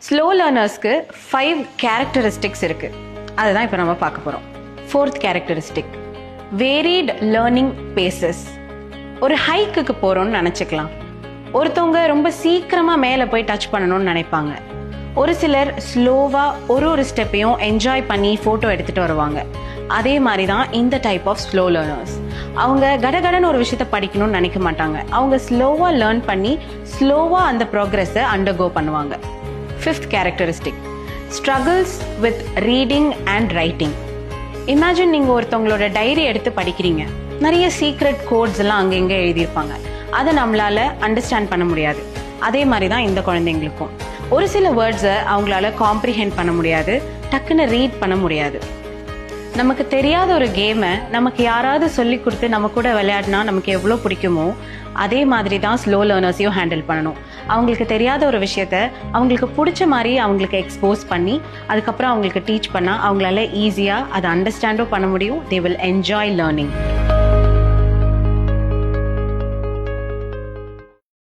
Slow லேர்னர்ஸ்க்கு 5 characteristics இருக்குது. அதுதான் இப்போ நம்ம பார்க்க போகிறோம். 4th characteristic, varied learning bases. ஒரு ஹைக்குக்கு போகிறோன்னு நினச்சிக்கலாம். ஒருத்தவங்க ரொம்ப சீக்கிரமாக மேலே போய் டச் பண்ணணும்னு நினைப்பாங்க. ஒரு சிலர் ஸ்லோவாக ஒரு ஸ்டெப்பையும் என்ஜாய் பண்ணி ஃபோட்டோ எடுத்துகிட்டு வருவாங்க. அதே மாதிரி தான் இந்த டைப் ஆஃப் ஸ்லோ லேர்னர்ஸ். அவங்க கடகடன்னு ஒரு விஷயத்த படிக்கணும்னு நினைக்க மாட்டாங்க. அவங்க ஸ்லோவாக லேர்ன் பண்ணி ஸ்லோவாக அந்த ப்ராக்ரெஸை அண்டர்கோ பண்ணுவாங்க. 5th characteristic, struggles with reading and writing. Imagine நீங்கள் ஒருத்தவங்களோட டைரி எடுத்து படிக்கிறீங்க. நிறைய சீக்ரெட் கோட்ஸ் எல்லாம் அங்கே இங்கே எழுதியிருப்பாங்க. அதை நம்மளால அண்டர்ஸ்டாண்ட் பண்ண முடியாது. அதே மாதிரி தான் இந்த குழந்தைங்களுக்கும் ஒரு சில வேர்ட்ஸை அவங்களால காம்ப்ரிஹெண்ட் பண்ண முடியாது, டக்குன்னு ரீட் பண்ண முடியாது. நமக்கு தெரியாத ஒரு கேமை நமக்கு யாராவது சொல்லி கொடுத்து நம்ம கூட விளையாடினா நமக்கு எவ்வளோ பிடிக்குமோ அதே மாதிரி தான் ஸ்லோ லேர்னர்ஸையும் ஹேண்டில் பண்ணணும். அவங்களுக்கு தெரியாத ஒரு விஷயத்த அவங்களுக்கு பிடிச்ச மாதிரி அவங்களுக்கு எக்ஸ்போஸ் பண்ணி அதுக்கப்புறம் அவங்களுக்கு டீச் பண்ணால் அவங்களால ஈஸியாக அதை அண்டர்ஸ்டாண்டும் பண்ண முடியும். They will enjoy learning.